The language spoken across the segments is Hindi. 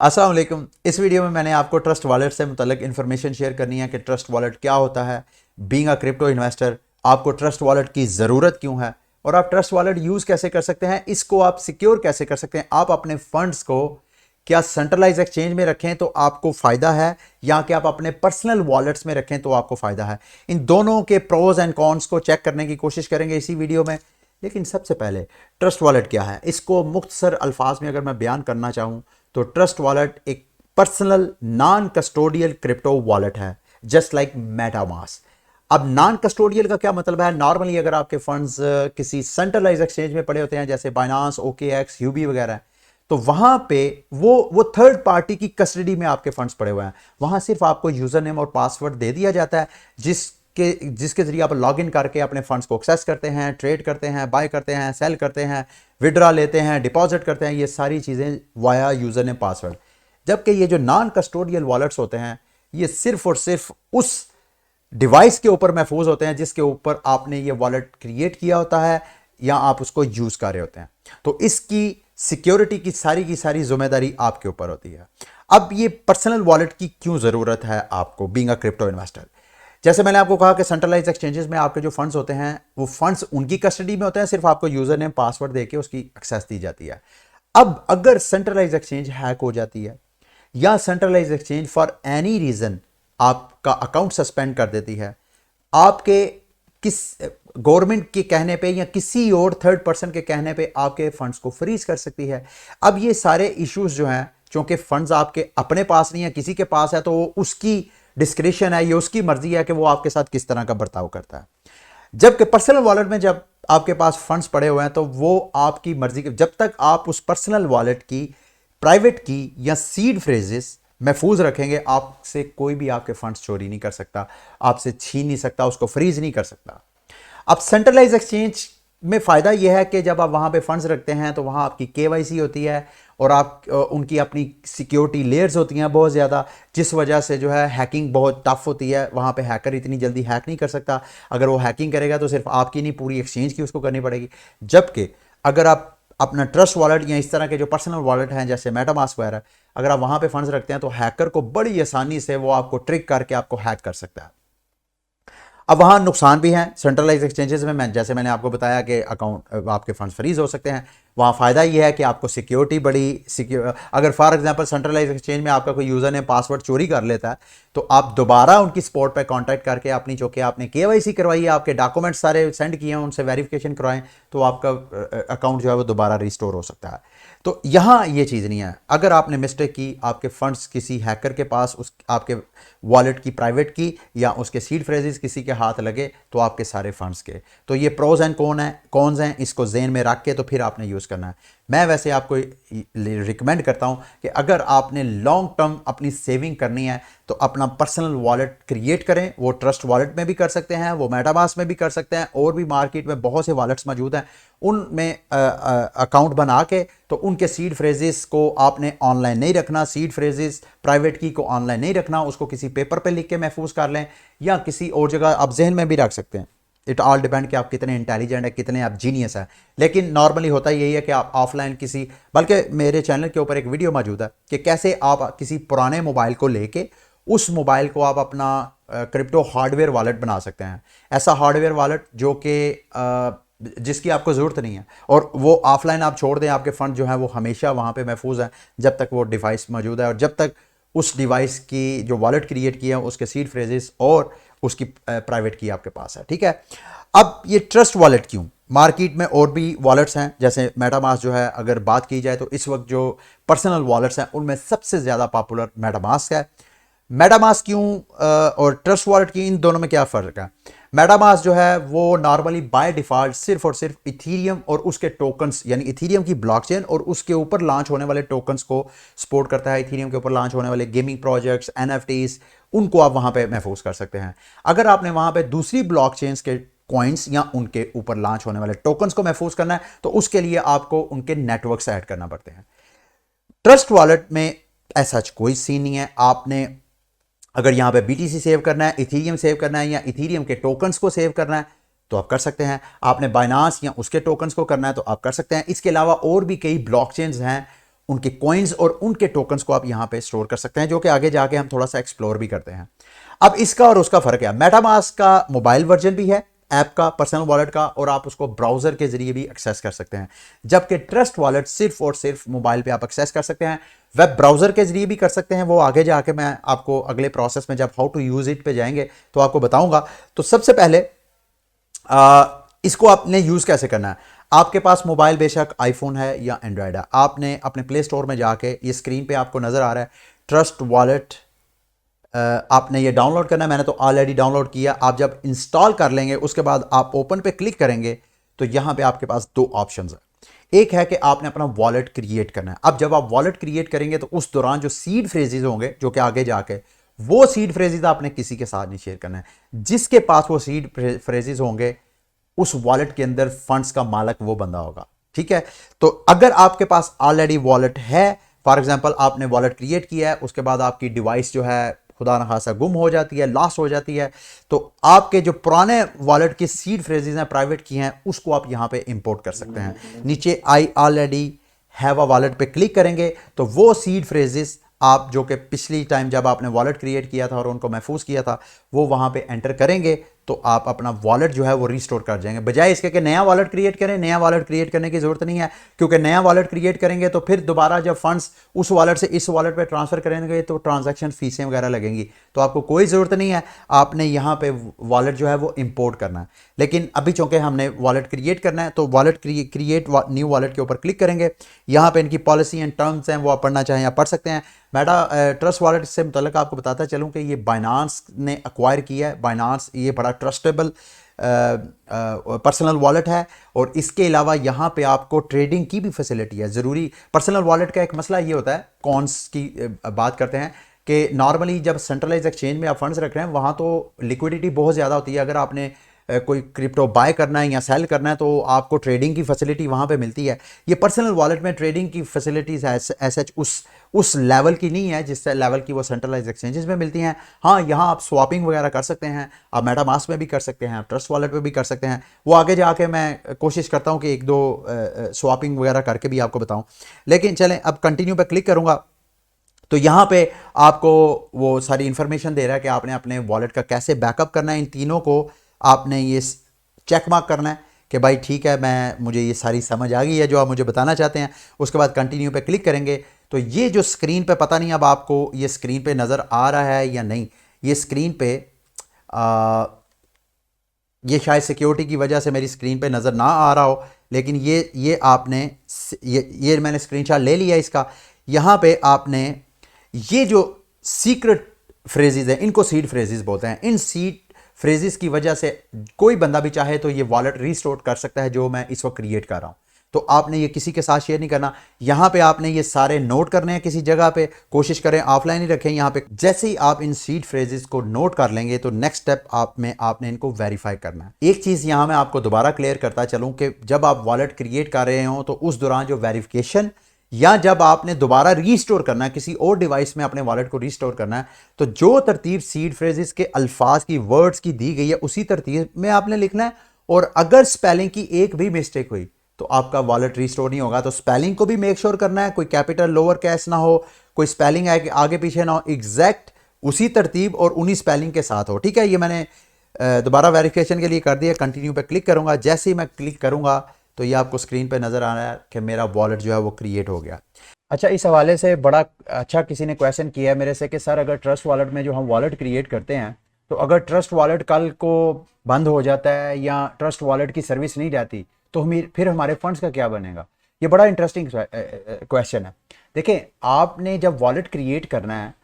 अस्सलाम वालेकुम। इस वीडियो में मैंने आपको ट्रस्ट वॉलेट से मुतल्लिक इन्फॉर्मेशन शेयर करनी है कि ट्रस्ट वॉलेट क्या होता है। बीइंग अ क्रिप्टो इन्वेस्टर आपको ट्रस्ट वॉलेट की ज़रूरत क्यों है और आप ट्रस्ट वॉलेट यूज़ कैसे कर सकते हैं, इसको आप सिक्योर कैसे कर सकते हैं। आप अपने फंड्स को क्या सेंट्रलाइज एक्सचेंज में रखें तो आपको फ़ायदा है या कि आप अपने पर्सनल वॉलेट्स में रखें तो आपको फ़ायदा है। इन दोनों के प्रोज एंड कॉन्स को चेक करने की कोशिश करेंगे इसी वीडियो में। लेकिन सबसे पहले ट्रस्ट वॉलेट क्या है, इसको मुख्तसर अल्फाज में अगर मैं बयान करना चाहूँ तो ट्रस्ट वॉलेट एक personal non custodial crypto wallet है, जस्ट लाइक मेटामास्क। अब नॉन कस्टोडियल का क्या मतलब है? नॉर्मली अगर आपके फंड्स किसी सेंट्रलाइज एक्सचेंज में पड़े होते हैं जैसे बाइनांस, OKX, यूबी वगैरह, तो वहां पे वो थर्ड पार्टी की कस्टडी में आपके फंड्स पड़े हुए हैं। वहां सिर्फ आपको यूजर नेम और पासवर्ड दे दिया जाता है जिसके जरिए आप लॉग इन करके अपने फंड्स को एक्सेस करते हैं, ट्रेड करते हैं, बाय करते हैं, सेल करते हैं, विड्रा लेते हैं, डिपॉजिट करते हैं। ये सारी चीज़ें वाया यूज़र नेम पासवर्ड। जबकि ये जो नॉन कस्टोडियल वॉलेट्स होते हैं ये सिर्फ और सिर्फ उस डिवाइस के ऊपर महफूज होते हैं जिसके ऊपर आपने ये वॉलेट क्रिएट किया होता है या आप उसको यूज कर रहे होते हैं। तो इसकी सिक्योरिटी की सारी जिम्मेदारी आपके ऊपर होती है। अब ये पर्सनल वॉलेट की क्यों जरूरत है आपको बीइंग अ क्रिप्टो इन्वेस्टर? जैसे मैंने आपको कहा कि सेंट्रलाइज एक्सचेंजेस में आपके जो फंड्स होते हैं वो फंड्स उनकी कस्टडी में होते हैं, सिर्फ आपको यूजर नेम पासवर्ड देके उसकी एक्सेस दी जाती है। अब अगर सेंट्रलाइज एक्सचेंज हैक हो जाती है या centralize exchange for any reason आपका अकाउंट सस्पेंड कर देती है, आपके किस गवर्नमेंट के कहने पे या किसी और थर्ड पर्सन के कहने पे आपके फंड्स को फ्रीज कर सकती है। अब ये सारे इश्यूज जो हैं, चूंकि फंड्स आपके अपने पास नहीं है, किसी के पास है, तो वो उसकी डिस्क्रिप्शन है, ये उसकी मर्जी है कि वो आपके साथ किस तरह का बर्ताव करता है। जबकि पर्सनल वॉलेट में जब आपके पास फंड्स पड़े हुए हैं तो वो आपकी मर्जी के, जब तक आप उस पर्सनल वॉलेट की प्राइवेट की या सीड फ्रेजेस महफूज रखेंगे, आपसे कोई भी आपके फंड्स चोरी नहीं कर सकता, आपसे छीन नहीं सकता, उसको फ्रीज नहीं कर सकता। अब सेंट्रलाइज एक्सचेंज में फ़ायदा यह है कि जब आप वहाँ पे फंड्स रखते हैं तो वहाँ आपकी KYC होती है और आप उनकी अपनी सिक्योरिटी लेयर्स होती हैं बहुत ज़्यादा, जिस वजह से जो है हैकिंग बहुत टफ होती है। वहाँ पे हैकर इतनी जल्दी हैक नहीं कर सकता। अगर वो हैकिंग करेगा तो सिर्फ आपकी नहीं, पूरी एक्सचेंज की उसको करनी पड़ेगी। जबकि अगर आप अपना ट्रस्ट वॉलेट या इस तरह के जो पर्सनल वॉलेट हैं जैसे मेटामास्क वगैरह, अगर आप वहाँ पे फंड्स रखते हैं तो हैकर को बड़ी आसानी से वो आपको ट्रिक करके आपको हैक कर सकता है। अब वहाँ नुकसान भी हैं सेंट्रलाइज एक्सचेंजेस में। जैसे मैंने आपको बताया कि अकाउंट आपके फंड्स फ्रीज हो सकते हैं। वहाँ फ़ायदा ये है कि आपको सिक्योरिटी बड़ी सिक्योर, अगर फॉर एग्जांपल सेंट्रलाइज एक्सचेंज में आपका कोई यूज़र ने पासवर्ड चोरी कर लेता है तो आप दोबारा उनकी स्पॉट पे कांटेक्ट करके अपनी जो कि आपने KYC करवाई है, आपके डॉक्यूमेंट्स सारे सेंड किए हैं, उनसे वेरिफिकेशन करवाएं तो आपका अकाउंट जो है वो दोबारा रिस्टोर हो सकता है। तो यहाँ ये चीज़ नहीं है। अगर आपने मिस्टेक की, आपके फंड्स किसी हैकर के पास उस आपके वॉलेट की प्राइवेट की या उसके सीड फ्रेजेस किसी के हाथ लगे तो आपके सारे फंड्स के। तो ये प्रोज एंड कॉन्स हैं, इसको जेन में रख के तो फिर आपने यूज़ करना है। मैं वैसे आपको रिकमेंड करता हूं कि अगर आपने लॉन्ग टर्म अपनी सेविंग करनी है तो अपना पर्सनल वॉलेट क्रिएट करें। वो ट्रस्ट वॉलेट में भी कर सकते हैं, वो मेटामास्क में भी कर सकते हैं, और भी मार्केट में बहुत से वॉलेट्स मौजूद हैं, उनमें अकाउंट बना के तो उनके सीड फ्रेजेस को आपने ऑनलाइन नहीं रखना, सीड फ्रेजेस प्राइवेट की को ऑनलाइन नहीं रखना, उसको किसी पेपर पे लिख के महफूज कर लें या किसी और जगह आप जहन में भी रख सकते हैं। इट ऑल डिपेंड कि आप कितने इंटेलिजेंट है, कितने आप जीनियस है। लेकिन नॉर्मली होता यही है कि आप ऑफलाइन किसी, बल्कि मेरे चैनल के ऊपर एक वीडियो मौजूद है कि कैसे आप किसी पुराने मोबाइल को लेके उस मोबाइल को आप अपना क्रिप्टो हार्डवेयर वॉलेट बना सकते हैं। ऐसा हार्डवेयर वॉलेट जो कि जिसकी आपको ज़रूरत नहीं है, और वो ऑफलाइन आप छोड़ दें, आपके फंड जो है वो हमेशा वहाँ पे महफूज है जब तक वो डिवाइस मौजूद है और जब तक उस डिवाइस की जो वॉलेट क्रिएट किया है उसके सीड फ्रेजेस और उसकी प्राइवेट की आपके पास है। ठीक है। अब ये ट्रस्ट वॉलेट क्यों? मार्केट में और भी वॉलेट्स हैं जैसे मेटामास्क जो है, अगर बात की जाए तो इस वक्त जो पर्सनल वॉलेट्स हैं उनमें सबसे ज़्यादा पॉपुलर मेटामास्क है। मेटामास्क क्यों और ट्रस्ट वॉलेट की, इन दोनों में क्या फ़र्क है? मेटामास्क जो है वो नॉर्मली बाय डिफ़ॉल्ट सिर्फ और सिर्फ इथीरियम और उसके टोकन्स, यानी इथीरियम की ब्लॉकचेन और उसके ऊपर लॉन्च होने वाले टोकन्स को सपोर्ट करता है। इथीरियम के ऊपर लॉन्च होने वाले गेमिंग प्रोजेक्ट्स, NFTs, उनको आप वहाँ पे महफूज कर सकते हैं। अगर आपने वहाँ पे दूसरी ब्लॉकचेन्स के कॉइन्स या उनके ऊपर लॉन्च होने वाले टोकन्स को महफूज करना है तो उसके लिए आपको उनके नेटवर्क से ऐड करना पड़ते हैं। ट्रस्ट वॉलेट में ऐसा कोई सीन नहीं है। आपने अगर यहां पे BTC सेव करना है, इथीरियम सेव करना है या इथीरियम के टोकन्स को सेव करना है तो आप कर सकते हैं। आपने बाइनांस या उसके टोकन्स को करना है तो आप कर सकते हैं। इसके अलावा और भी कई ब्लॉकचेन्स हैं उनके कॉइन्स और उनके टोकन्स को आप यहां पे स्टोर कर सकते हैं, जो कि आगे जाके हम थोड़ा सा एक्सप्लोर भी करते हैं। अब इसका और उसका फर्क है, मेटामास्क का मोबाइल वर्जन भी है ऐप का, पर्सनल वॉलेट का, और आप उसको ब्राउजर के जरिए भी एक्सेस कर सकते हैं, जबकि ट्रस्ट वॉलेट सिर्फ और सिर्फ मोबाइल पे आप एक्सेस कर सकते हैं। वेब ब्राउजर के जरिए भी कर सकते हैं, वो आगे जाके मैं आपको अगले प्रोसेस में जब हाउ टू यूज इट पे जाएंगे तो आपको बताऊंगा। तो सबसे पहले इसको आपने यूज कैसे करना है। आपके पास मोबाइल बेशक आईफोन है या एंड्रॉयड है, आपने अपने प्ले स्टोर में जाके, ये स्क्रीन पे आपको नजर आ रहा है ट्रस्ट वॉलेट, आपने ये डाउनलोड करना है। मैंने तो ऑलरेडी डाउनलोड किया। आप जब इंस्टॉल कर लेंगे उसके बाद आप ओपन पे क्लिक करेंगे तो यहां पे आपके पास दो ऑप्शंस है। एक है कि आपने अपना वॉलेट क्रिएट करना है। अब जब आप वॉलेट क्रिएट करेंगे तो उस दौरान जो सीड फ्रेजेस होंगे, जो कि आगे जाके वो सीड फ्रेजेस आपने किसी के साथ नहीं शेयर करना है। जिसके पास वो सीड फ्रेजेस होंगे उस वॉलेट के अंदर फंड्स का मालिक वो बंदा होगा, ठीक है। तो अगर आपके पास ऑलरेडी वॉलेट है, फॉर एग्जांपल आपने वॉलेट क्रिएट किया है, उसके बाद आपकी डिवाइस जो है खुदा न खासा गुम हो जाती है, लॉस हो जाती है, तो आपके जो पुराने वॉलेट के सीड फ्रेजेस हैं, प्राइवेट की हैं, उसको आप यहां पे इंपोर्ट कर सकते हैं। नीचे I already have a wallet पे क्लिक करेंगे तो वो सीड फ्रेजेस आप जो कि पिछली टाइम जब आपने वॉलेट क्रिएट किया था और उनको महफूज किया था वो वहां पे एंटर करेंगे तो आप अपना वॉलेट जो है वो रिस्टोर कर जाएंगे। बजाय इसके कि नया वॉलेट क्रिएट करें, नया वॉलेट क्रिएट करने की जरूरत नहीं है, क्योंकि नया वॉलेट क्रिएट करेंगे तो फिर दोबारा जब फंड्स उस वॉलेट से इस वॉलेट पे ट्रांसफर करेंगे तो ट्रांजैक्शन फीसें वगैरह लगेंगी, तो आपको कोई ज़रूरत नहीं है। आपने यहाँ पे वॉलेट जो है वो इंपोर्ट करना है। लेकिन अभी चूंकि हमने वॉलेट क्रिएट करना है तो वॉलेट क्रिएट न्यू वॉलेट के ऊपर क्लिक करेंगे। यहाँ पे इनकी पॉलिसी एंड टर्म्स हैं, वो आप पढ़ना चाहें आप पढ़ सकते हैं। मेटा ट्रस्ट वॉलेट से मुतल्लिक आपको बताता चलूँ कि ये बाइनांस ने एक्वायर किया है। बाइनांस ये बड़ा ट्रस्टेबल पर्सनल वॉलेट है और इसके अलावा यहाँ पे आपको ट्रेडिंग की भी फैसिलिटी है। ज़रूरी पर्सनल वॉलेट का एक मसला ये होता है, कॉन्स की बात करते हैं कि नॉर्मली जब सेंट्रलाइज एक्सचेंज में आप फंड्स रख रहे हैं वहाँ तो लिक्विडिटी बहुत ज़्यादा होती है। अगर आपने कोई क्रिप्टो बाय करना है या सेल करना है तो आपको ट्रेडिंग की फैसिलिटी वहाँ पे मिलती है। ये पर्सनल वॉलेट में ट्रेडिंग की फैसिलिटीज़ ऐसे उस लेवल की नहीं है जिस लेवल की वो सेंट्रलाइज एक्सचेंजेस में मिलती हैं। हाँ, यहाँ आप स्वापिंग वगैरह कर सकते हैं, आप मेटामास्क में भी कर सकते हैं, आप ट्रस्ट वॉलेट पे भी कर सकते हैं। वो आगे जाके मैं कोशिश करता हूँ कि एक दो स्वापिंग वगैरह करके भी आपको बताऊँ। लेकिन चलें, अब कंटिन्यू पे क्लिक करूँगा तो यहाँ पे आपको वो सारी इंफॉर्मेशन दे रहा है कि आपने अपने वॉलेट का कैसे बैकअप करना है। इन तीनों को आपने ये चेक मार्क करना है कि भाई ठीक है, मुझे ये सारी समझ आ गई है जो आप मुझे बताना चाहते हैं। उसके बाद कंटिन्यू पे क्लिक करेंगे तो ये जो स्क्रीन पे, पता नहीं अब आपको ये स्क्रीन पे नज़र आ रहा है या नहीं, ये स्क्रीन पे ये शायद सिक्योरिटी की वजह से मेरी स्क्रीन पे नज़र ना आ रहा हो, लेकिन ये आपने ये मैंने स्क्रीनशॉट ले लिया इसका। यहाँ पे आपने ये जो सीक्रेट फ्रेजेस हैं इनको सीड फ्रेजेस बोलते हैं। इन सीड फ्रेजेस की वजह से कोई बंदा भी चाहे तो ये वॉलेट रिस्टोर कर सकता है जो मैं इस वक्त क्रिएट कर रहा हूं। तो आपने ये किसी के साथ शेयर नहीं करना। यहां पे आपने ये सारे नोट करने हैं किसी जगह पे, कोशिश करें ऑफलाइन ही रखें। यहां पे जैसे ही आप इन सीड फ्रेजेस को नोट कर लेंगे तो नेक्स्ट स्टेप आपने इनको वेरीफाई करना है। एक चीज यहां मैं आपको दोबारा क्लियर करता चलूं कि जब आप वॉलेट क्रिएट कर रहे हो तो उस दौरान जो वेरिफिकेशन या जब आपने दोबारा रीस्टोर करना है, किसी और डिवाइस में अपने वॉलेट को रीस्टोर करना है, तो जो तरतीब सीड फ्रेजेस के अल्फाज की, वर्ड्स की दी गई है उसी तरतीब में आपने लिखना है। और अगर स्पेलिंग की एक भी मिस्टेक हुई तो आपका वॉलेट रीस्टोर नहीं होगा। तो स्पेलिंग को भी मेक श्योर करना है, कोई कैपिटल लोअर कैस ना हो, कोई स्पेलिंग है कि आगे पीछे ना हो, एग्जैक्ट उसी तरतीब और उन्हीं स्पेलिंग के साथ हो। ठीक है, ये मैंने दोबारा वेरिफिकेशन के लिए कर दिया। कंटिन्यू पे क्लिक करूंगा। जैसे ही मैं क्लिक करूंगा तो ये आपको स्क्रीन पे नज़र आ रहा है कि मेरा वॉलेट जो है वो क्रिएट हो गया। अच्छा, इस हवाले से बड़ा अच्छा किसी ने क्वेश्चन किया है मेरे से कि सर अगर ट्रस्ट वॉलेट में जो हम वॉलेट क्रिएट करते हैं तो अगर ट्रस्ट वॉलेट कल को बंद हो जाता है या ट्रस्ट वॉलेट की सर्विस नहीं रहती तो फिर हमारे फंड्स का क्या बनेगा। ये बड़ा इंटरेस्टिंग क्वेश्चन है। देखिए, आपने जब वॉलेट क्रिएट करना है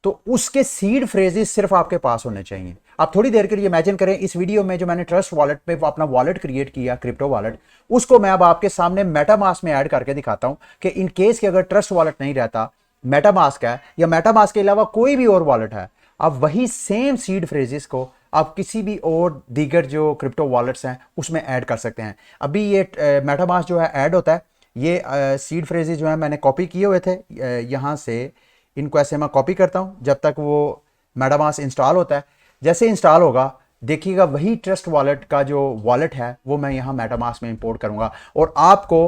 तो उसके सीड फ्रेजेस सिर्फ आपके पास होने चाहिए। आप थोड़ी देर के लिए इमेजिन करें, इस वीडियो में जो मैंने ट्रस्ट वॉलेट पे अपना वॉलेट क्रिएट किया, क्रिप्टो वॉलेट, उसको मैं अब आपके सामने मेटामास्क में ऐड करके दिखाता हूं कि इन केस कि अगर ट्रस्ट वॉलेट नहीं रहता, मेटामास्क है या मेटामास्क के अलावा कोई भी और वॉलेट है, आप वही सेम सीड फ्रेजेस को आप किसी भी और दीगर जो क्रिप्टो वॉलेट्स हैं उसमें ऐड कर सकते हैं। अभी ये मेटामास्क जो है ऐड होता है, ये सीड फ्रेजेस जो है मैंने कॉपी किए हुए थे यहाँ से, इनको ऐसे मैं कॉपी करता हूं जब तक वो मेटामास्क इंस्टॉल होता है। जैसे इंस्टॉल होगा देखिएगा वही ट्रस्ट वॉलेट का जो वॉलेट है वो मैं यहाँ मेटामास्क में इंपोर्ट करूंगा और आपको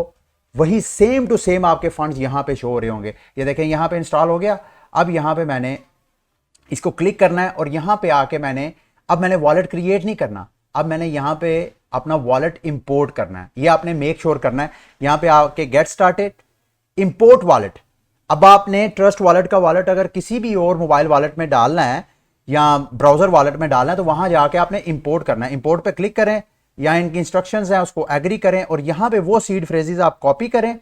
वही सेम टू सेम आपके फंड्स यहां पे शो हो रहे होंगे। ये देखें यहां पे इंस्टॉल हो गया। अब यहां पे मैंने इसको क्लिक करना है और यहां पे आके मैंने वॉलेट क्रिएट नहीं करना, अब मैंने यहां पे अपना वॉलेट इंपोर्ट करना है। ये आपने मेक श्योर करना है। यहां पे आके गेट स्टार्टेड, इंपोर्ट वॉलेट। अब आपने ट्रस्ट वॉलेट का वॉलेट अगर किसी भी और मोबाइल वॉलेट में डालना है या ब्राउजर वॉलेट में डालना है तो वहां जाके आपने इंपोर्ट करना है। इंपोर्ट पे क्लिक करें, या इनकी इंस्ट्रक्शंस हैं उसको एग्री करें और यहां पे वो सीड फ्रेजेस आप कॉपी करें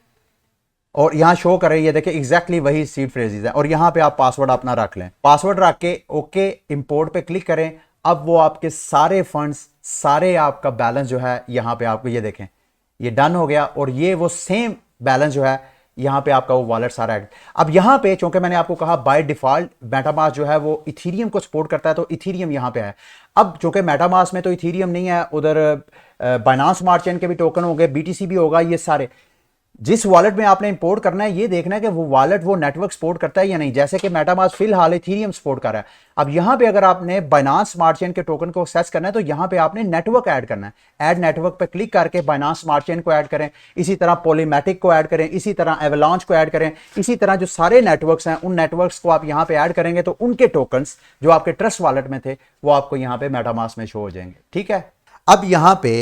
और यहां शो करें। ये देखिए एग्जैक्टली वही सीड फ्रेजेस हैं और यहां पे आप पासवर्ड अपना रख लें। पासवर्ड रख के ओके इंपोर्ट पे क्लिक करें। अब वो आपके सारे फंड्स, सारे आपका बैलेंस जो है यहां पे आपको ये देखें ये डन हो गया और ये वो सेम बैलेंस जो है यहां पे आपका वो वॉलेट सारा है। अब यहां पे चूंकि मैंने आपको कहा बाय डिफॉल्ट मेटामास्क जो है वो इथीरियम को सपोर्ट करता है तो इथीरियम यहां पे है। अब चूंकि मेटामास्क में तो इथीरियम नहीं है, उधर बाइनांस स्मार्ट चेन के भी टोकन हो गए, बीटीसी भी होगा, ये सारे जिस वॉलेट में आपने इंपोर्ट करना है ये देखना है कि वो वॉलेट वो नेटवर्क सपोर्ट करता है या नहीं। जैसे कि मेटामास्क फिलहाल इथीरियम सपोर्ट कर रहा है। अब यहां पे अगर आपने बाइनांस स्मार्ट चेन के टोकन को एक्सेस करना है तो यहां पे आपने नेटवर्क ऐड करना है। ऐड नेटवर्क पे क्लिक करके बाइनांस स्मार्ट चेन को ऐड करें, इसी तरह पॉलीमेटिक को ऐड करें, इसी तरह एवलांच को ऐड करें, इसी तरह जो सारे नेटवर्क्स हैं उन नेटवर्क्स को आप यहां पे ऐड करेंगे तो उनके टोकन्स जो आपके ट्रस्ट वॉलेट में थे वो आपको यहां पे मेटामास्क में शो हो जाएंगे। ठीक है। अब यहां पे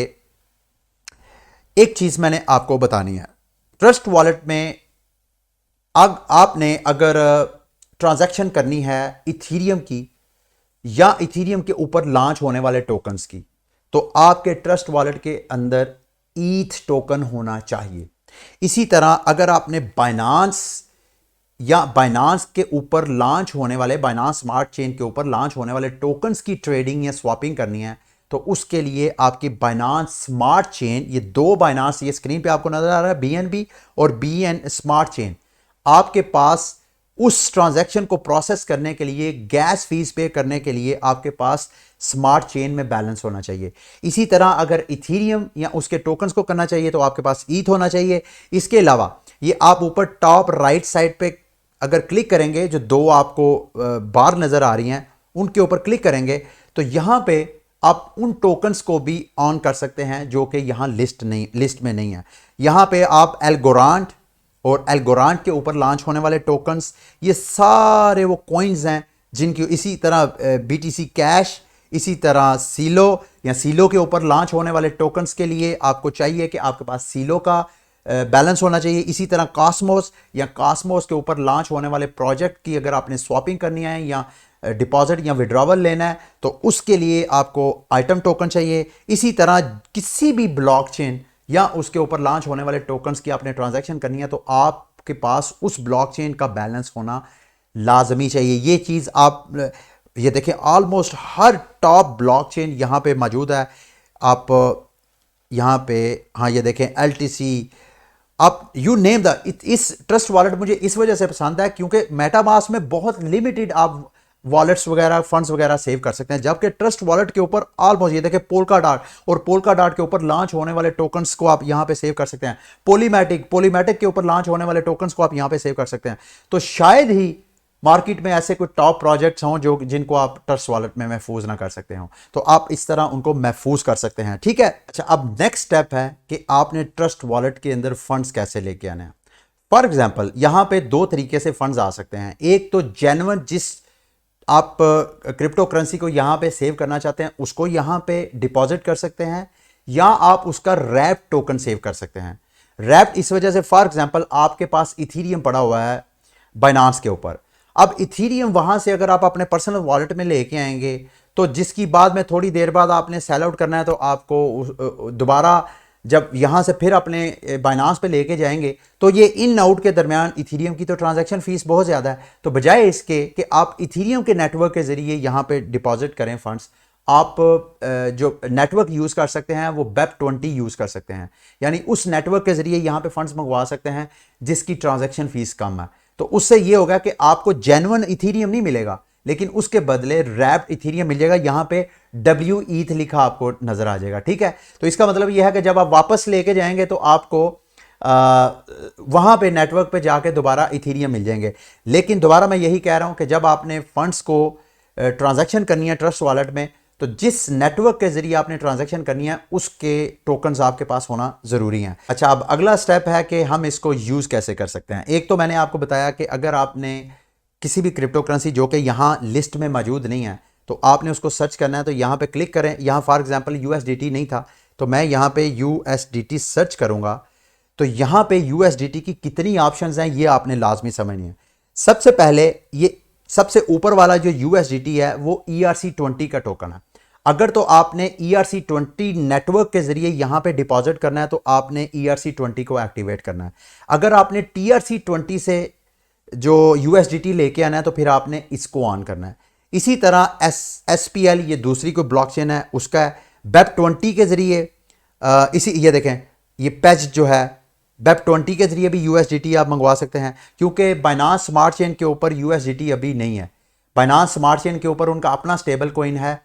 एक चीज मैंने आपको बतानी है। ट्रस्ट वॉलेट में आपने अगर ट्रांजैक्शन करनी है इथीरियम की या इथीरियम के ऊपर लॉन्च होने वाले टोकन्स की तो आपके ट्रस्ट वॉलेट के अंदर ईथ टोकन होना चाहिए। इसी तरह अगर आपने बाइनांस या बाइनांस के ऊपर लॉन्च होने वाले, बाइनांस स्मार्ट चेन के ऊपर लॉन्च होने वाले टोकन्स की ट्रेडिंग या स्वैपिंग करनी है तो उसके लिए आपकी बाइनांस स्मार्ट चेन, ये दो बाइनांस ये स्क्रीन पे आपको नजर आ रहा है, बीएनबी और बीएन स्मार्ट चेन, आपके पास उस ट्रांजैक्शन को प्रोसेस करने के लिए, गैस फीस पे करने के लिए आपके पास स्मार्ट चेन में बैलेंस होना चाहिए। इसी तरह अगर इथीरियम या उसके टोकन्स को करना चाहिए तो आपके पास ईथ होना चाहिए। इसके अलावा ये आप ऊपर टॉप राइट साइड पे अगर क्लिक करेंगे, जो दो आपको बार नजर आ रही हैं उनके ऊपर क्लिक करेंगे तो यहां पे आप उन टोकन्स को भी ऑन कर सकते हैं जो कि यहां लिस्ट में नहीं है। यहां पे आप एल्गोरांड और एल्गोरांड के ऊपर लॉन्च होने वाले टोकन्स, ये सारे वो कॉइन्स हैं जिनकी, इसी तरह बीटीसी कैश, इसी तरह सीलो या सीलो के ऊपर लॉन्च होने वाले टोकन्स के लिए आपको चाहिए कि आपके पास सीलो का बैलेंस होना चाहिए। इसी तरह कॉस्मोस या कॉस्मोस के ऊपर लॉन्च होने वाले प्रोजेक्ट की अगर आपने स्वैपिंग करनी है या डिपॉजिट या विड्रॉवल लेना है तो उसके लिए आपको आइटम टोकन चाहिए। इसी तरह किसी भी ब्लॉकचेन या उसके ऊपर लॉन्च होने वाले टोकन्स की आपने ट्रांजैक्शन करनी है तो आपके पास उस ब्लॉकचेन का बैलेंस होना लाजमी चाहिए। ये चीज़ आप ये देखें ऑलमोस्ट हर टॉप ब्लॉकचेन यहाँ पे मौजूद है। आप यहाँ पे हाँ ये देखें LTC, आप यू नेम द, इस ट्रस्ट वॉलेट मुझे इस वजह से पसंद है क्योंकि मेटामास्क में बहुत लिमिटेड आप वॉलेट्स वगैरह फंड्स वगैरह सेव कर सकते हैं, जबकि ट्रस्ट वॉलेट के ऊपर ऑलमोस्ट ये देखें पोल्का डॉट और पोल्का डॉट के ऊपर लॉन्च होने वाले टोकन्स को आप यहां पे सेव कर सकते हैं। पॉलीमेटिक के ऊपर लॉन्च होने वाले टोकन्स को आप यहां पे सेव कर सकते हैं। तो शायद ही मार्केट में ऐसे कोई टॉप प्रोजेक्ट्स हों जो जिनको आप ट्रस्ट वॉलेट में महफूज ना कर सकते हो, तो आप इस तरह उनको महफूज कर सकते हैं। ठीक है। अच्छा, अब नेक्स्ट स्टेप है कि आपने ट्रस्ट वॉलेट के अंदर फंड्स कैसे लेके आने हैं। फॉर एग्जाम्पल यहां पे दो तरीके से फंड्स आ सकते हैं। एक तो जेन्युइन, जिस आप क्रिप्टो करेंसी को यहां पे सेव करना चाहते हैं उसको यहां पे डिपॉजिट कर सकते हैं, या आप उसका रैप टोकन सेव कर सकते हैं। रैप इस वजह से, फॉर एग्जांपल आपके पास इथीरियम पड़ा हुआ है बाइनांस के ऊपर, अब इथीरियम वहां से अगर आप अपने पर्सनल वॉलेट में लेके आएंगे तो जिसकी बाद में थोड़ी देर बाद आपने सेल आउट करना है तो आपको दोबारा जब यहां से फिर अपने बाइनांस पे लेके जाएंगे तो ये इन आउट के दरमियान इथीरियम की तो ट्रांजैक्शन फीस बहुत ज़्यादा है। तो बजाय इसके कि आप इथीरियम के नेटवर्क के ज़रिए यहाँ पे डिपॉजिट करें फंड्स, आप जो नेटवर्क यूज़ कर सकते हैं वो BEP20 यूज़ कर सकते हैं, यानी उस नेटवर्क के ज़रिए यहाँ पे फंड्स मंगवा सकते हैं जिसकी ट्रांजैक्शन फीस कम है। तो उससे ये होगा कि आपको जेन्युइन इथीरियम नहीं मिलेगा लेकिन उसके बदले रैप्ड इथीरियम मिल जाएगा। यहां पे WETH लिखा आपको नजर आ जाएगा। ठीक है। तो इसका मतलब यह है कि जब आप वापस लेके जाएंगे तो आपको वहां पे नेटवर्क पे जाके दोबारा इथीरियम मिल जाएंगे। लेकिन दोबारा मैं यही कह रहा हूं कि जब आपने फंड्स को ट्रांजैक्शन करनी है ट्रस्ट वॉलेट में तो जिस नेटवर्क के जरिए आपने ट्रांजैक्शन करनी है उसके टोकन्स आपके पास होना जरूरी हैं। अच्छा, अब अगला स्टेप है कि हम इसको यूज कैसे कर सकते हैं। एक तो मैंने आपको बताया कि अगर आपने किसी भी क्रिप्टो करेंसी जो कि यहाँ लिस्ट में मौजूद नहीं है तो आपने उसको सर्च करना है, तो यहाँ पे क्लिक करें। यहाँ फॉर एग्जांपल USDT नहीं था तो मैं यहाँ पे USDT सर्च करूंगा, तो यहाँ पे USDT की कितनी ऑप्शंस हैं ये आपने लाजमी समझनी है। सबसे पहले ये सबसे ऊपर वाला जो USDT है वो ERC20 का टोकन है। अगर तो आपने ERC20 नेटवर्क के जरिए यहां पे डिपॉजिट करना है तो आपने ERC20 को एक्टिवेट करना है। अगर आपने TRC20 से जो USDT लेके आना है तो फिर आपने इसको ऑन करना है। इसी तरह SPL ये दूसरी कोई ब्लॉकचेन है उसका है। BEP20 के जरिए ये देखें, ये पैच जो है BEP20 के जरिए भी USDT आप मंगवा सकते हैं, क्योंकि बाइनांस स्मार्ट चेन के ऊपर USDT अभी नहीं है। बाइनांस स्मार्ट चेन के ऊपर उनका अपना स्टेबल कॉइन है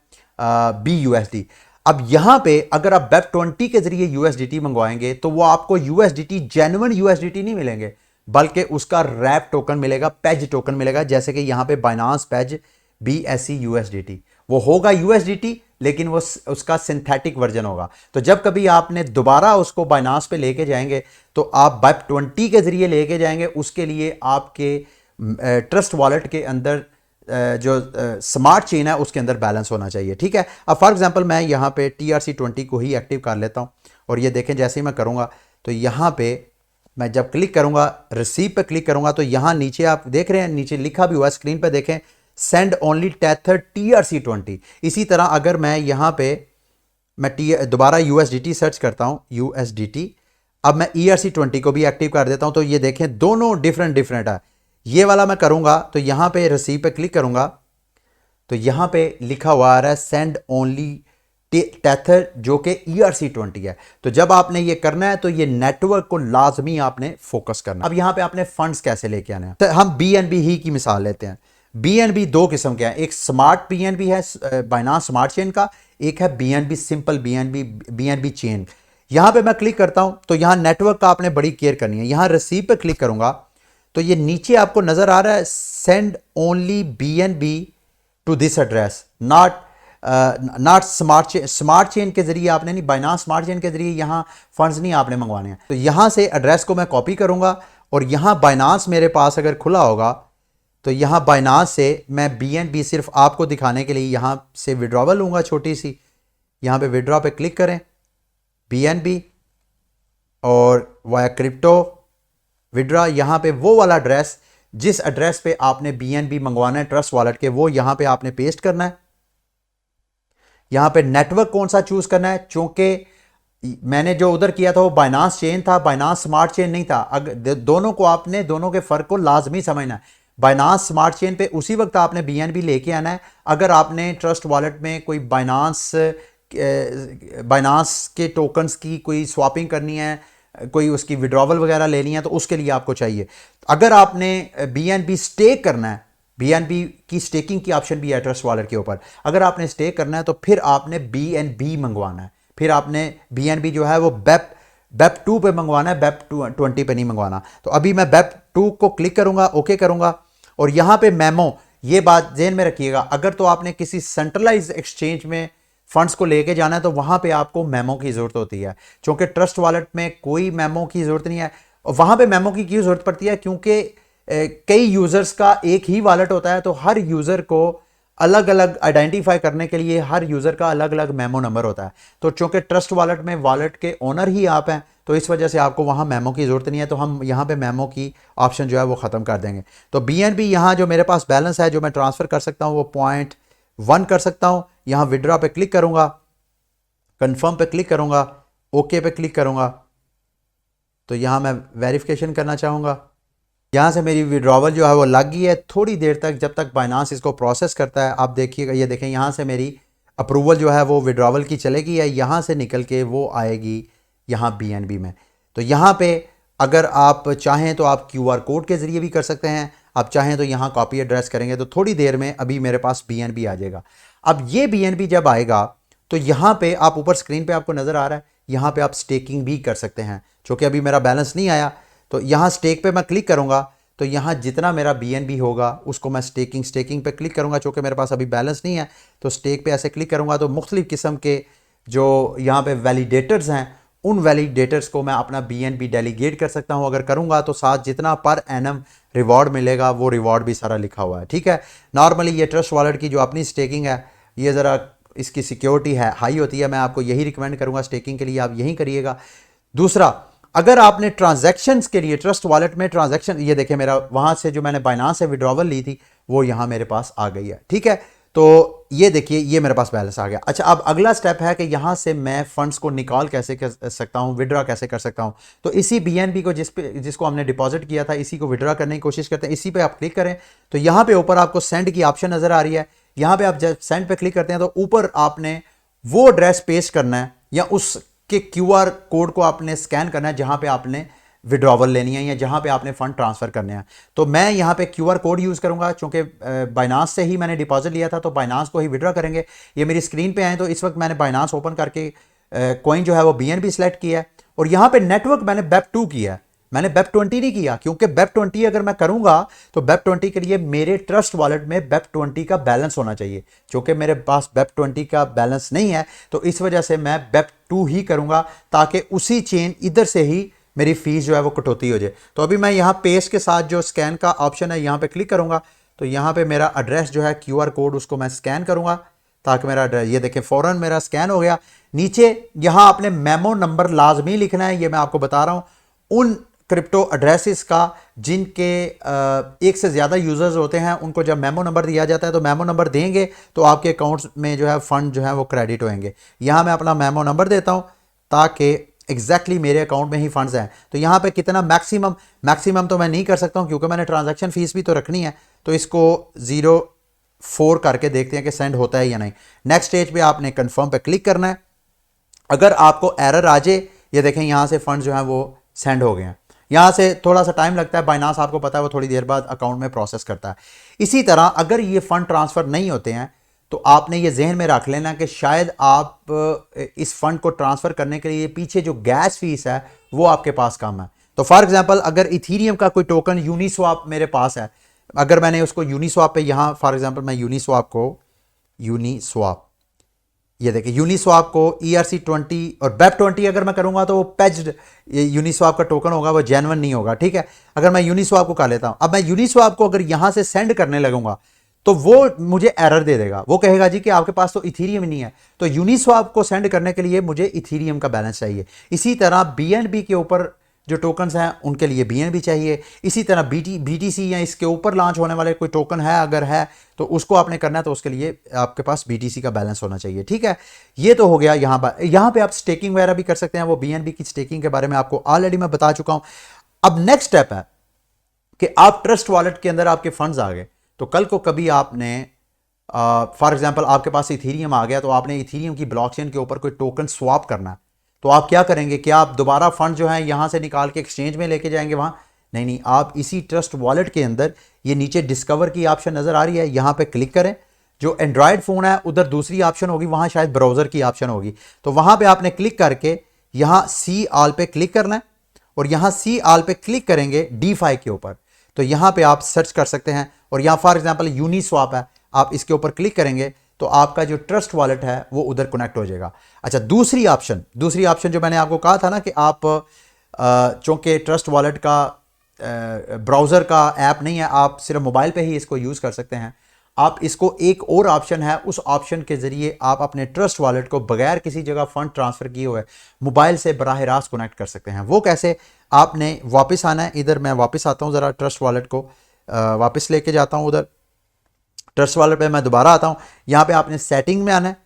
BUSD। अब यहां पे अगर आप BEP20 के जरिए USDT मंगवाएंगे तो वो आपको USDT जेन्युइन USDT नहीं मिलेंगे, बल्कि उसका रैप टोकन मिलेगा, पेज टोकन मिलेगा। जैसे कि यहां पे बाइनांस पेज BSE USDT वो होगा USDT, लेकिन वो उसका सिंथेटिक वर्जन होगा। तो जब कभी आपने दोबारा उसको बाइनांस पे लेके जाएंगे तो आप BEP20 के जरिए लेके जाएंगे, उसके लिए आपके ट्रस्ट वॉलेट के अंदर जो स्मार्ट चेन है उसके अंदर बैलेंस होना चाहिए। ठीक है, अब फॉर एग्जांपल मैं यहाँ पे TRC20 को ही एक्टिव कर लेता हूँ और ये देखें जैसे ही मैं करूँगा तो यहाँ पे मैं जब क्लिक करूँगा, रिसीव पे क्लिक करूँगा तो यहाँ नीचे आप देख रहे हैं, नीचे लिखा भी हुआ है स्क्रीन पे देखें, सेंड ओनली टेथर TRC20। इसी तरह अगर मैं यहाँ पे मैं दोबारा USDT सर्च करता हूँ USDT, अब मैं ERC20 को भी एक्टिव कर देता हूँ तो ये देखें दोनों डिफरेंट है। ये वाला मैं करूंगा तो यहां पे रिसीव पे क्लिक करूंगा तो यहां पे लिखा हुआ आ रहा है सेंड ओनली टेथर, जो कि ERC20 है। तो जब आपने ये करना है तो ये नेटवर्क को लाजमी आपने फोकस करना। अब यहां पे आपने फंड्स कैसे लेके आने हैं, तो हम BNB ही की मिसाल लेते हैं। BNB दो किस्म के हैं, एक स्मार्ट BNB है बाइनांस स्मार्ट चेन का, एक है BNB सिंपल BNB चेन। यहां पे मैं क्लिक करता हूं तो यहां नेटवर्क का आपने बड़ी केयर करनी है। यहां रिसीव पे क्लिक करूंगा तो ये नीचे आपको नजर आ रहा है send only BNB to this address, not smart chain के जरिए आपने नहीं, बाइनांस स्मार्ट चेन के जरिए यहां फंड्स नहीं आपने मंगवाने हैं। तो यहां से एड्रेस को मैं कॉपी करूंगा और यहां बाइनांस मेरे पास अगर खुला होगा तो यहां बाइनांस से मैं BNB सिर्फ आपको दिखाने के लिए यहां से विड्रॉवल लूंगा छोटी सी। यहां पे विड्रॉ पे क्लिक करें BNB और वाया क्रिप्टो विड्रा, यहां पे वो वाला एड्रेस जिस एड्रेस पे आपने BNB मंगवाना है ट्रस्ट वॉलेट के, वो यहां पे आपने पेस्ट करना है। यहां पे नेटवर्क कौन सा चूज करना है, चूंकि मैंने जो उधर किया था वो बाइनांस चेन था, बाइनांस स्मार्ट चेन नहीं था। अगर दोनों को आपने दोनों के फर्क को लाजमी समझना है। बाइनांस स्मार्ट चेन पे उसी वक्त आपने BNB लेके आना है। अगर आपने ट्रस्ट वॉलेट में कोई बाइनांस के टोकन्स की कोई स्वैपिंग करनी है, कोई उसकी विड्रॉवल वगैरह लेनी है तो उसके लिए आपको चाहिए। अगर आपने BNB स्टेक करना है, BNB की स्टेकिंग की ऑप्शन भी है ट्रस्ट वॉलेट के ऊपर, अगर आपने स्टेक करना है तो फिर आपने BNB मंगवाना है। फिर आपने BNB जो है वो BEP2 पे मंगवाना है, BEP20 पे नहीं मंगवाना। तो अभी मैं BEP2 को क्लिक करूंगा, ओके करूंगा और यहां पे मेमो, ये बात ध्यान में रखिएगा, अगर तो आपने किसी सेंट्रलाइज एक्सचेंज में फंड्स को लेके जाना है तो वहां पे आपको मेमो की जरूरत होती है, क्योंकि ट्रस्ट वॉलेट में कोई मेमो की जरूरत नहीं है। और वहां पे मेमो की क्यों जरूरत पड़ती है, क्योंकि कई यूजर्स का एक ही वॉलेट होता है, तो हर यूजर को अलग अलग आइडेंटिफाई करने के लिए हर यूजर का अलग अलग मेमो नंबर होता है। तो चूंकि ट्रस्ट वॉलेट में वॉलेट के ओनर ही आप हैं तो इस वजह से आपको वहां मेमो की जरूरत नहीं है। तो हम यहां पे मेमो की ऑप्शन जो है वो खत्म कर देंगे। तो BNB यहां जो मेरे पास बैलेंस है जो मैं ट्रांसफर कर सकता हूं वो 0.1 कर सकता हूं। यहां विड्रॉ पे क्लिक करूंगा, कंफर्म पे क्लिक करूंगा, ओके पे क्लिक करूंगा तो यहां मैं वेरिफिकेशन करना चाहूंगा। यहां से मेरी विड्रॉवल जो है वो लग गई है। थोड़ी देर तक जब तक बाइनांस इसको प्रोसेस करता है, आप देखिएगा, ये देखें यहां से मेरी अप्रूवल जो है वो विड्रॉवल की चलेगी है, यहां से निकल के वो आएगी यहां BNB में। तो यहां पे अगर आप चाहें तो आप QR कोड के जरिए भी कर सकते हैं, आप चाहें तो यहां कॉपी एड्रेस करेंगे तो थोड़ी देर में अभी मेरे पास BNB आ जाएगा। अब ये BNB जब आएगा तो यहां पे आप ऊपर स्क्रीन पे आपको नजर आ रहा है, यहां पे आप स्टेकिंग भी कर सकते हैं। क्योंकि अभी मेरा बैलेंस नहीं आया तो यहां स्टेक पे मैं क्लिक करूंगा तो यहाँ जितना मेरा BNB होगा उसको मैं स्टेकिंग पे क्लिक करूँगा, चूँकि मेरे पास अभी बैलेंस नहीं है तो स्टेक पे ऐसे क्लिक करूँगा तो मुख्तलिफ किस्म के जो यहाँ पे वैलिडेटर्स हैं उन वैलिडेटर्स को मैं अपना BNB डेलीगेट कर सकता हूँ। अगर करूँगा तो साथ जितना पर एनम रिवॉर्ड मिलेगा वो रिवॉर्ड भी सारा लिखा हुआ है, ठीक है। नॉर्मली ये ट्रस्ट वॉलेट की जो अपनी स्टेकिंग है ये ज़रा इसकी सिक्योरिटी है हाई होती है, मैं आपको यही रिकमेंड करूँगा स्टेकिंग के लिए, आप यही करिएगा। दूसरा, अगर आपने ट्रांजैक्शंस के लिए ट्रस्ट वॉलेट में ट्रांजैक्शन, ये देखें मेरा वहाँ से जो मैंने बाइनांस से विड्रॉवल ली थी वो यहाँ मेरे पास आ गई है, ठीक है। तो ये देखिए ये मेरे पास बैलेंस आ गया। अच्छा, अब अगला स्टेप है कि यहाँ से मैं फंड्स को निकाल कैसे कर सकता हूँ, विड्रॉ कैसे कर सकता हूँ। तो इसी BNB को जिसको हमने डिपॉजिट किया था इसी को विड्रॉ करने की कोशिश करते हैं। इसी पे आप क्लिक करें तो यहाँ पे ऊपर आपको सेंड की ऑप्शन नज़र आ रही है। यहाँ पे आप जब सेंड पे क्लिक करते हैं तो ऊपर आपने वो एड्रेस पेस्ट करना है या उसके QR कोड को आपने स्कैन करना है जहाँ पे आपने विड्रॉवल लेनी है या जहाँ पे आपने फंड ट्रांसफ़र करने हैं। तो मैं यहाँ पे QR कोड यूज़ करूँगा, चूँकि बाइनांस से ही मैंने डिपॉजिट लिया था तो बाइनांस को ही विड्रॉ करेंगे। ये मेरी स्क्रीन पे आए तो इस वक्त मैंने बाइनांस ओपन करके कॉइन जो है वो BNB सेलेक्ट किया है और यहाँ पे नेटवर्क मैंने BEP2 किया है, मैंने BEP20 नहीं किया, क्योंकि BEP20 अगर मैं करूँगा तो BEP20 के लिए मेरे ट्रस्ट वॉलेट में BEP20 का बैलेंस होना चाहिए। चूँकि मेरे पास BEP20 का बैलेंस नहीं है तो इस वजह से मैं BEP2 ही करूँगा ताकि उसी चेन इधर से ही मेरी फीस जो है वो कटौती हो जाए। तो अभी मैं यहाँ पेस्ट के साथ जो स्कैन का ऑप्शन है यहाँ पे क्लिक करूँगा तो यहाँ पे मेरा एड्रेस जो है QR कोड उसको मैं स्कैन करूँगा ताकि मेरा एड्रेस, ये देखें फ़ौरन मेरा स्कैन हो गया। नीचे यहाँ आपने मेमो नंबर लाजमी लिखना है, ये मैं आपको बता रहा हूँ उन क्रिप्टो एड्रेसेस का जिनके एक से ज़्यादा यूज़र्स होते हैं, उनको जब मेमो नंबर दिया जाता है तो मेमो नंबर देंगे तो आपके अकाउंट्स में जो है फ़ंड जो है वो क्रेडिट होंगे। यहाँ मैं अपना मेमो नंबर देता हूँ ताकि एग्जैक्टली मेरे अकाउंट में ही फंड्स हैं। तो यहाँ पे कितना मैक्सिमम तो मैं नहीं कर सकता हूँ क्योंकि मैंने ट्रांजैक्शन फीस भी तो रखनी है। तो इसको 0.4 करके देखते हैं कि सेंड होता है या नहीं। नेक्स्ट स्टेज पे आपने कंफर्म पे क्लिक करना है। अगर आपको एरर आ जाए, ये देखें यहाँ से फंड जो है वो सेंड हो गए हैं। यहाँ से थोड़ा सा टाइम लगता है, बाइनांस आपको पता है वो थोड़ी देर बाद अकाउंट में प्रोसेस करता है। इसी तरह अगर ये फंड ट्रांसफ़र नहीं होते हैं तो आपने ये जहन में रख लेना कि शायद आप इस फंड को ट्रांसफ़र करने के लिए पीछे जो गैस फीस है वो आपके पास कम है। तो फॉर एग्जांपल अगर इथीरियम का कोई टोकन यूनिस्वाप मेरे पास है, अगर मैंने उसको यूनिस्वाप पे यहाँ फॉर एग्जांपल मैं यूनिस्वाप ये देखिए यूनिस्वाप को ERC20 और BEP20 अगर मैं करूँगा तो वो पेज्ड यूनिस्वाप का टोकन होगा, वो जेन्युइन नहीं होगा, ठीक है। अगर मैं यूनिस्वाप को कर लेता हूँ, अब मैं यूनिस्वाप को अगर यहाँ से सेंड करने लगूंगा तो वो मुझे एरर दे देगा, वो कहेगा जी कि आपके पास तो इथीरियम नहीं है। तो यूनिस्वाप को सेंड करने के लिए मुझे इथीरियम का बैलेंस चाहिए। इसी तरह BNB के ऊपर जो टोकन्स हैं उनके लिए BNB चाहिए। इसी तरह BTC या इसके ऊपर लॉन्च होने वाले कोई टोकन है अगर है तो उसको आपने करना है तो उसके लिए आपके पास BTC का बैलेंस होना चाहिए, ठीक है। ये तो हो गया। यहाँ पे आप स्टेकिंग वगैरह भी कर सकते हैं, वो BNB की स्टेकिंग के बारे में आपको ऑलरेडी मैं बता चुका हूँ। अब नेक्स्ट स्टेप है कि आप ट्रस्ट वॉलेट के अंदर आपके फंड्स आ गए तो कल को कभी आपने फॉर एग्जांपल आपके पास इथीरियम आ गया तो आपने इथीरियम की ब्लॉकचेन के ऊपर कोई टोकन स्वैप करना है तो आप क्या करेंगे, क्या आप दोबारा फंड जो है यहाँ से निकाल के एक्सचेंज में लेके जाएंगे वहाँ? नहीं, आप इसी ट्रस्ट वॉलेट के अंदर ये नीचे डिस्कवर की ऑप्शन नज़र आ रही है, यहाँ पे क्लिक करें। जो एंड्रॉयड फ़ोन है उधर दूसरी ऑप्शन होगी, वहाँ शायद ब्राउज़र की ऑप्शन होगी, तो वहाँ पर आपने क्लिक करके यहाँ सी ऑल पे क्लिक करना है और यहाँ सी ऑल पे क्लिक करेंगे DeFi के ऊपर तो यहाँ पे आप सर्च कर सकते हैं। और यहाँ फॉर एग्जांपल यूनिस्वाप है, आप इसके ऊपर क्लिक करेंगे तो आपका जो ट्रस्ट वॉलेट है वो उधर कनेक्ट हो जाएगा। अच्छा, दूसरी ऑप्शन जो मैंने आपको कहा था ना कि आप चूँकि ट्रस्ट वॉलेट का ब्राउज़र का ऐप नहीं है, आप सिर्फ मोबाइल पे ही इसको यूज़ कर सकते हैं। आप इसको एक और ऑप्शन है, उस ऑप्शन के ज़रिए आप अपने ट्रस्ट वॉलेट को बगैर किसी जगह फ़ंड ट्रांसफ़र किए हुए मोबाइल से बराह रास्त कनेक्ट कर सकते हैं। वो कैसे? आपने वापस आना है, इधर मैं वापस आता हूँ, ज़रा ट्रस्ट वॉलेट को वापस लेके जाता हूँ उधर ट्रस्ट वॉलेट पे मैं दोबारा आता हूँ। यहाँ पे आपने सेटिंग में आना है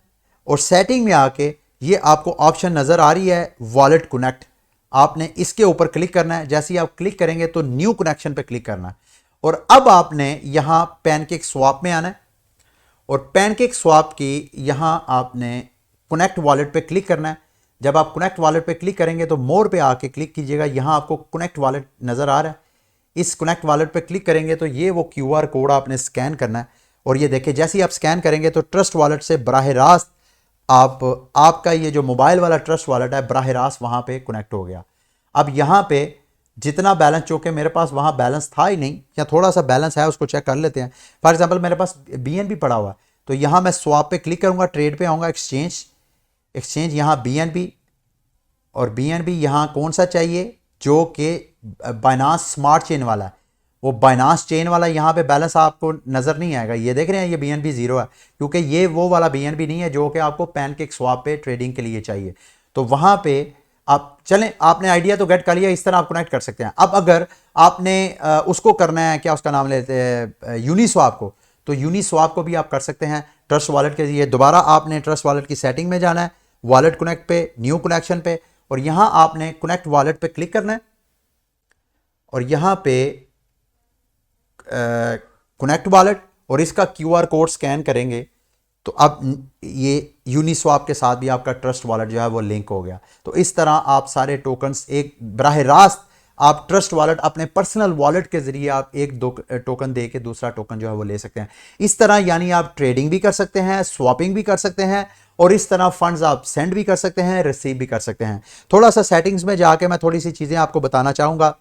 और सेटिंग में आके ये आपको ऑप्शन नज़र आ रही है वॉलेट कनेक्ट, आपने इसके ऊपर क्लिक करना है। जैसे ही आप क्लिक करेंगे तो न्यू कनेक्शन पे क्लिक करना है और अब आपने यहाँ पैनकेक स्वैप में आना है और पैनकेक स्वैप की यहाँ आपने कनेक्ट वॉलेट पे क्लिक करना है। जब आप कनेक्ट वॉलेट पे क्लिक करेंगे तो मोर पे आके क्लिक कीजिएगा, यहाँ आपको कनेक्ट वॉलेट नज़र आ रहा है। इस कनेक्ट वॉलेट पे क्लिक करेंगे तो ये वो QR कोड आपने स्कैन करना है और ये देखिए जैसे ही आप स्कैन करेंगे तो ट्रस्ट वॉलेट से बराह रास्त आपका ये जो मोबाइल वाला ट्रस्ट वॉलेट है बराह रास्त वहाँ पे कनेक्ट हो गया। अब यहाँ पे जितना बैलेंस, चूँकि मेरे पास वहाँ बैलेंस था ही नहीं या थोड़ा सा बैलेंस है, उसको चेक कर लेते हैं। फॉर एग्जांपल मेरे पास BNB पड़ा हुआ है, तो यहाँ मैं स्वैप पे क्लिक करूँगा, ट्रेड पे आऊँगा, एक्सचेंज यहाँ BNB, और BNB यहाँ कौन सा चाहिए, जो कि बाइनांस स्मार्ट चेन वाला है। वो बाइनांस चेन वाला यहाँ पे बैलेंस आपको नज़र नहीं आएगा, ये देख रहे हैं, ये BNB 0 है, क्योंकि ये वो वाला BNB नहीं है जो कि आपको पैनकेक स्वैप पे ट्रेडिंग के लिए चाहिए। तो वहाँ पे आप चलें, आपने आइडिया तो गेट कर लिया, इस तरह आप कनेक्ट कर सकते हैं। अब अगर आपने उसको करना है, क्या उसका नाम लेते हैं, यूनिस्वैप को, तो यूनिस्वैप को भी आप कर सकते हैं ट्रस्ट वॉलेट के लिए। दोबारा आपने ट्रस्ट वॉलेट की सेटिंग में जाना है, वॉलेट कनेक्ट पे, न्यू कनेक्शन पे, और यहां आपने कनेक्ट वॉलेट पे क्लिक करना है, और यहां पे कनेक्ट वॉलेट, और इसका QR कोड स्कैन करेंगे तो अब ये यूनिस्वैप के साथ भी आपका ट्रस्ट वॉलेट जो है वो लिंक हो गया। तो इस तरह आप सारे टोकन्स एक बराह रास्त आप ट्रस्ट वॉलेट अपने पर्सनल वॉलेट के जरिए आप एक दो टोकन दे के दूसरा टोकन जो है वो ले सकते हैं। इस तरह यानी आप ट्रेडिंग भी कर सकते हैं, स्वैपिंग भी कर सकते हैं, और इस तरह फंड्स आप सेंड भी कर सकते हैं, रिसीव भी कर सकते हैं। थोड़ा सा सेटिंग्स में जाके मैं थोड़ी सी चीज़ें आपको बताना चाहूँगा।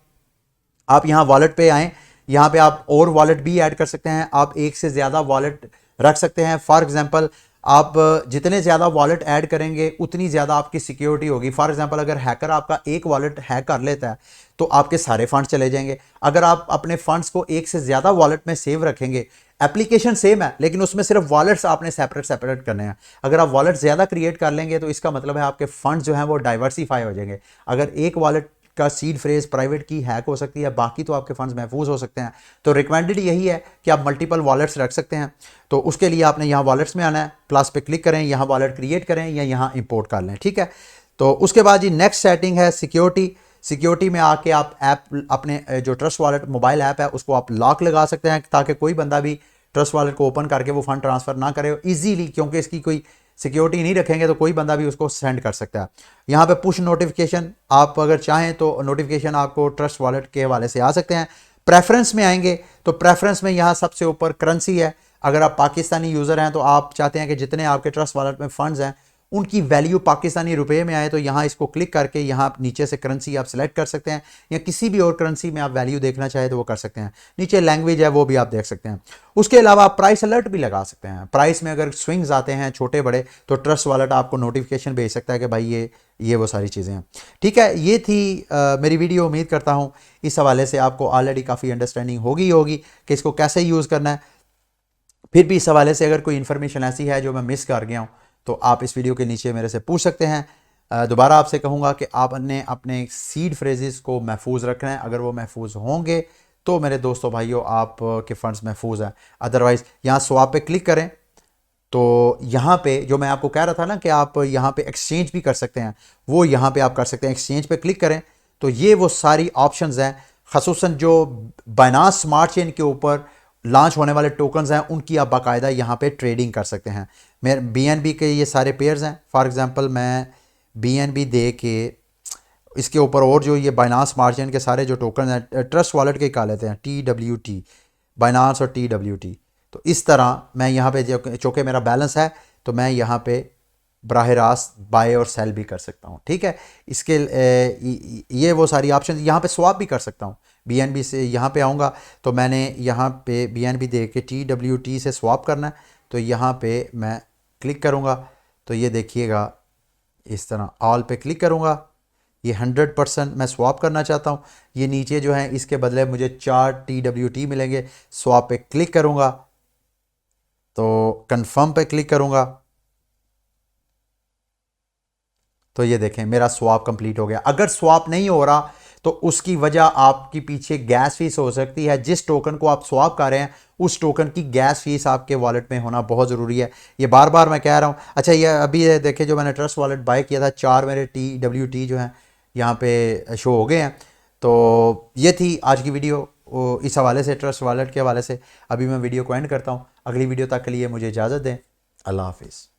आप यहाँ वॉलेट पे आएँ, यहाँ पे आप और वॉलेट भी ऐड कर सकते हैं, आप एक से ज़्यादा वॉलेट रख सकते हैं। फॉर एग्जांपल आप जितने ज़्यादा वॉलेट ऐड करेंगे उतनी ज़्यादा आपकी सिक्योरिटी होगी। फॉर एग्जांपल अगर हैकर आपका एक वॉलेट हैक कर लेता है तो आपके सारे फंड्स चले जाएंगे। अगर आप अपने फंड्स को एक से ज़्यादा वॉलेट में सेव रखेंगे, एप्लीकेशन सेम है लेकिन उसमें सिर्फ वॉलेट्स आपने सेपरेट करने हैं। अगर आप वॉलेट ज़्यादा क्रिएट कर लेंगे तो इसका मतलब है आपके फंड्स जो हैं वो डाइवर्सिफाई हो जाएंगे। अगर एक वॉलेट का सीड फ्रेज प्राइवेट की हैक हो सकती है, बाकी तो आपके फंड्स महफूज हो सकते हैं। तो रिकमेंडेड यही है कि आप मल्टीपल वॉलेट्स रख सकते हैं। तो उसके लिए आपने यहाँ वॉलेट्स में आना है, प्लस पे क्लिक करें, यहाँ वॉलेट क्रिएट करें या यहाँ इंपोर्ट कर लें, ठीक है। तो उसके बाद जी नेक्स्ट सेटिंग है सिक्योरिटी में आके आप ऐप अपने जो ट्रस्ट वॉलेट मोबाइल ऐप है उसको आप लॉक लगा सकते हैं, ताकि कोई बंदा भी ट्रस्ट वॉलेट को ओपन करके वो फंड ट्रांसफर ना करे इजीली, क्योंकि इसकी कोई सिक्योरिटी नहीं रखेंगे तो कोई बंदा भी उसको सेंड कर सकता है। यहाँ पे पुश नोटिफिकेशन, आप अगर चाहें तो नोटिफिकेशन आपको ट्रस्ट वॉलेट के हवाले से आ सकते हैं। प्रेफरेंस में आएंगे तो प्रेफरेंस में यहाँ सबसे ऊपर करेंसी है। अगर आप पाकिस्तानी यूज़र हैं तो आप चाहते हैं कि जितने आपके ट्रस्ट वॉलेट में फंड्स हैं उनकी वैल्यू पाकिस्तानी रुपए में आए, तो यहाँ इसको क्लिक करके यहाँ नीचे से करेंसी आप सिलेक्ट कर सकते हैं, या किसी भी और करेंसी में आप वैल्यू देखना चाहे तो वो कर सकते हैं। नीचे लैंग्वेज है वो भी आप देख सकते हैं। उसके अलावा आप प्राइस अलर्ट भी लगा सकते हैं। प्राइस में अगर स्विंग्स आते हैं छोटे बड़े तो ट्रस्ट वॉलेट आपको नोटिफिकेशन भेज सकता है कि भाई ये वो सारी चीज़ें हैं, ठीक है। ये थी मेरी वीडियो। उम्मीद करता हूँ इस हवाले से आपको ऑलरेडी काफ़ी अंडरस्टैंडिंग होगी कि इसको कैसे यूज़ करना है। फिर भी इस हवाले से अगर कोई इन्फॉर्मेशन ऐसी है जो मैं मिस कर गया हूँ तो आप इस वीडियो के नीचे मेरे से पूछ सकते हैं। दोबारा आपसे कहूँगा कि आपने अपने सीड फ्रेजेस को महफूज रखना है। अगर वो महफूज होंगे तो मेरे दोस्तों भाइयों आप के फंड्स महफूज हैं। अदरवाइज़ यहाँ स्वैप पे क्लिक करें तो यहाँ पे जो मैं आपको कह रहा था ना कि आप यहाँ पे एक्सचेंज भी कर सकते हैं, वो यहाँ पे आप कर सकते हैं। एक्सचेंज पे क्लिक करें तो ये वो सारी ऑप्शंस हैं, ख़ुसूसन जो बाइनांस स्मार्ट चेन के ऊपर लॉन्च होने वाले टोकन्स हैं उनकी आप बाकायदा यहाँ पे ट्रेडिंग कर सकते हैं। मेरे BNB के ये सारे पेयर्स हैं। फॉर एग्जांपल मैं BNB दे के इसके ऊपर और जो ये बाइनांस स्मार्ट चेन के सारे जो टोकन हैं ट्रस्ट वॉलेट के कहा लेते हैं TWT, बाइनांस और TWT। तो इस तरह मैं यहाँ पे चूँकि मेरा बैलेंस है तो मैं यहाँ पे बराह रास्त बाय और सेल भी कर सकता हूँ, ठीक है। इसके ये वो सारी ऑप्शन, यहाँ पे स्वैप भी कर सकता हूँ। BNB से यहाँ पे आऊँगा तो मैंने यहाँ पे BNB दे के TWT से स्वैप करना है, तो यहाँ पे मैं क्लिक करूँगा तो ये देखिएगा इस तरह ऑल पे क्लिक करूँगा। ये 100% मैं स्वैप करना चाहता हूँ। ये नीचे जो है इसके बदले मुझे 4 TWT मिलेंगे। स्वैप पे क्लिक करूँगा तो कंफर्म पे क्लिक करूँगा तो ये देखें मेरा स्वैप कंप्लीट हो गया। अगर स्वैप नहीं हो रहा तो उसकी वजह आपकी पीछे गैस फीस हो सकती है। जिस टोकन को आप स्वैप कर रहे हैं उस टोकन की गैस फीस आपके वॉलेट में होना बहुत ज़रूरी है। ये बार बार मैं कह रहा हूँ। अच्छा ये अभी ये देखें जो मैंने ट्रस्ट वॉलेट बाय किया था 4 मेरे TWT जो हैं यहाँ पे शो हो गए हैं। तो ये थी आज की वीडियो इस हवाले से, ट्रस्ट वॉलेट के हवाले से। अभी मैं वीडियो को एंड करता हूँ। अगली वीडियो तक के लिए मुझे इजाज़त दें। अल्लाह हाफिज़।